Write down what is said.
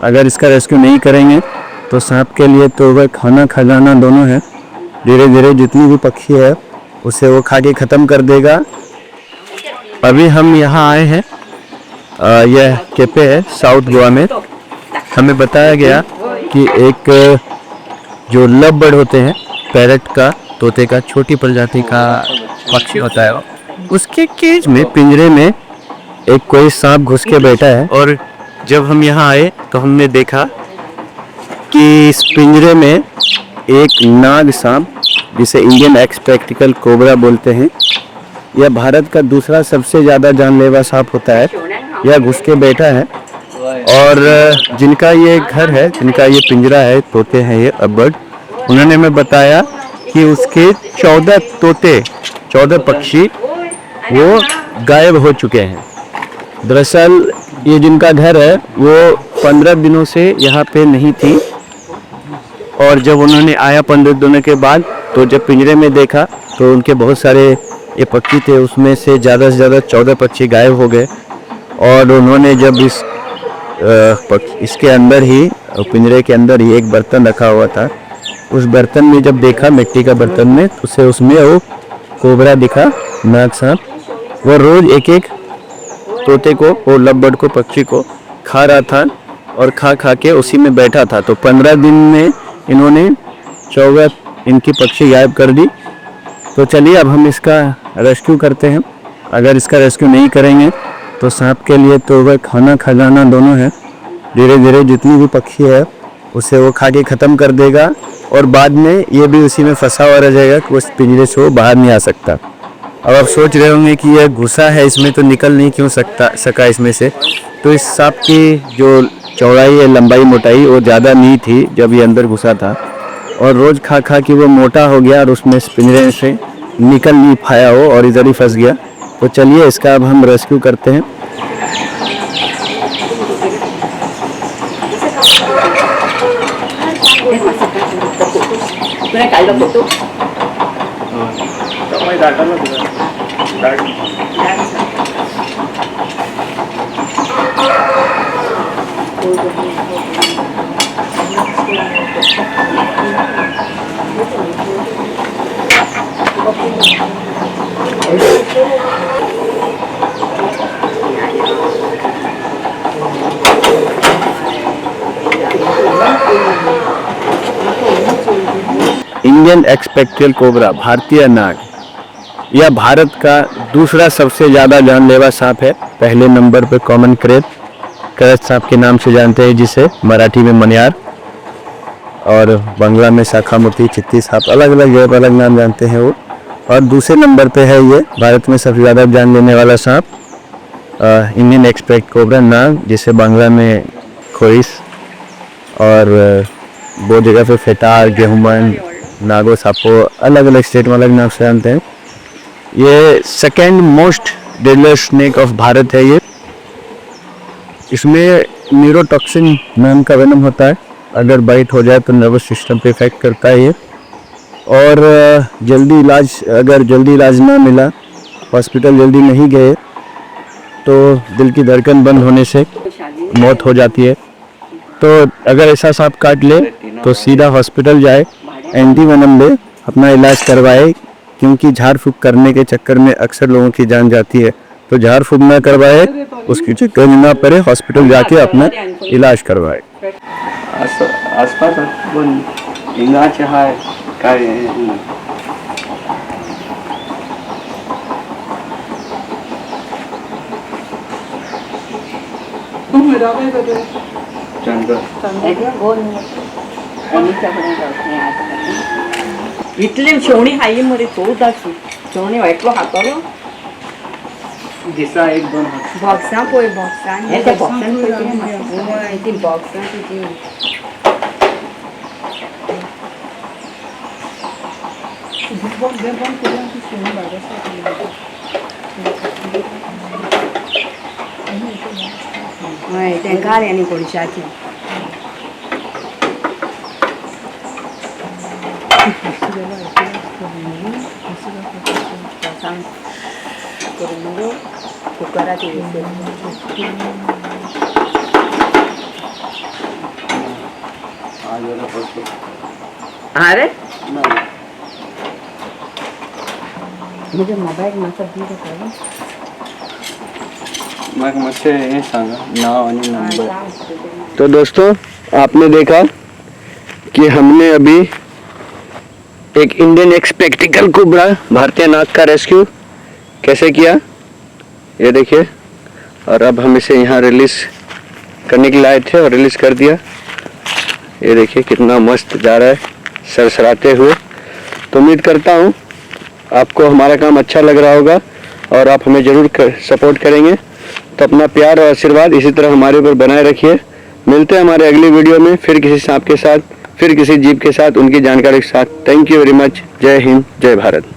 अगर इसका रेस्क्यू नहीं करेंगे तो सांप के लिए तो वह खाना खजाना दोनों है। धीरे धीरे जितनी भी पक्षी है उसे वो खा के ख़त्म कर देगा। अभी हम यहाँ आए हैं, यह केपे है साउथ गोवा में। हमें बताया गया कि एक जो लव बर्ड होते हैं, पैरट का, तोते का, छोटी प्रजाति का पक्षी होता है, उसके केज में, पिंजरे में एक कोई सांप घुस के बैठा है। और जब हम यहाँ आए तो हमने देखा कि इस पिंजरे में एक नाग सांप, जिसे इंडियन एक्सपेक्टिकल कोबरा बोलते हैं, यह भारत का दूसरा सबसे ज़्यादा जानलेवा सांप होता है, यह घुस के बैठा है। और जिनका ये घर है, जिनका ये पिंजरा है, तोते हैं ये बर्ड, उन्होंने हमें बताया कि उसके 14 तोते, 14 पक्षी वो गायब हो चुके हैं। दरअसल ये जिनका घर है वो 15 दिनों से यहाँ पे नहीं थी, और जब उन्होंने आया 15 दिनों के बाद, तो जब पिंजरे में देखा तो उनके बहुत सारे ये पक्षी थे, उसमें से ज़्यादा 14 पक्षी गायब हो गए। और उन्होंने जब इसके अंदर ही, पिंजरे के अंदर ही एक बर्तन रखा हुआ था, उस बर्तन में जब देखा, मिट्टी का बर्तन में, तो उसे उसमें वो कोबरा दिखा, नाग सांप। वो रोज एक एक तोते को, वो लव बर्ड को, पक्षी को खा रहा था, और खा खा के उसी में बैठा था। तो 15 दिन में इन्होंने 14 इनकी पक्षी गायब कर दी। तो चलिए अब हम इसका रेस्क्यू करते हैं। अगर इसका रेस्क्यू नहीं करेंगे तो सांप के लिए तो वह खाना खजाना दोनों है। धीरे धीरे जितनी भी पक्षी है उसे वो खा के ख़त्म कर देगा, और बाद में ये भी उसी में फंसा हुआ रह जाएगा कि उस पिंजरे से वो बाहर नहीं आ सकता। अब आप सोच रहे होंगे कि यह घुसा है इसमें, तो निकल नहीं क्यों सका इसमें से। तो इस सांप की जो चौड़ाई है, लंबाई, मोटाई, वो ज़्यादा नहीं थी जब ये अंदर घुसा था, और रोज़ खा खा के वो मोटा हो गया और उसमें पिंजरे से निकल नहीं पाया वो, और इधर ही फंस गया। तो चलिए इसका अब हम रेस्क्यू करते हैं। इंडियन एक्सपेक्टिकल कोबरा, भारतीय नाग, यह भारत का दूसरा सबसे ज़्यादा जानलेवा सांप है। पहले नंबर पर कॉमन करत सांप के नाम से जानते हैं, जिसे मराठी में मनियार और बांग्ला में शाखामूर्ति, चित्ती सांप, अलग अलग जगह पर अलग नाम जानते हैं वो। और दूसरे नंबर पे है ये भारत में सबसे ज़्यादा जान लेने वाला सांप, इंडियन एक्सपेक्ट कोबरा नाग, जिसे बांग्ला में खोइस, और वो जगह पे फेटार, गेहूमन, नागो सापो, अलग अलग स्टेट में अलग नाम से जानते हैं। ये second most deadly snake of Bharat है ये। इसमें न्यूरोटॉक्सिन नाम का वेनम होता है, अगर बाइट हो जाए तो नर्वस सिस्टम पे इफेक्ट करता है ये। और अगर जल्दी इलाज ना मिला, हॉस्पिटल जल्दी नहीं गए, तो दिल की धड़कन बंद होने से मौत हो जाती है। तो अगर ऐसा सांप काट ले तो सीधा हॉस्पिटल जाए, एंटी वेनम ले, अपना इलाज करवाए, क्योंकि झाड़ फूंक करने के चक्कर में अक्सर लोगों की जान जाती है। तो झाड़ फूंक ना करवाए, उसकी चक्कर में ना पड़े, हॉस्पिटल जाके अपना इलाज करवाए। इतले शेवणी हाय मरे चोवदाची शेवणी वाटलो हातलो दिसा एक दोन बॉक्सां पळय बॉक्सां हे त्या बॉक्सान पळय ती बॉक्सां ती हय तेंका आनी कोणशाची कुकरात अरे मुझे मोबाईल माझा बिल करा मग मुझसे हे सांगा नाव आणि नंबर. तो दोस्तों आपने देखा कि हमने अभी एक इंडियन एक्सपेक्टिकल कोबरा भारतीय नाग का रेस्क्यू कैसे किया ये देखिए. और अब हम इसे यहाँ रिलीज करने के लिए आए थे और रिलीज कर दिया. ये देखिए कितना मस्त जा रहा है सरसराते हुए. तो उम्मीद करता हूँ आपको हमारा काम अच्छा लग रहा होगा और आप हमें ज़रूर सपोर्ट करेंगे. तो अपना प्यार और आशीर्वाद इसी तरह हमारे ऊपर बनाए रखिए. मिलते हैं हमारे अगली वीडियो में फिर किसी सांप के साथ, फिर किसी जीव के साथ, उनकी जानकारी के साथ. Thank you very much. जय हिंद, जय भारत.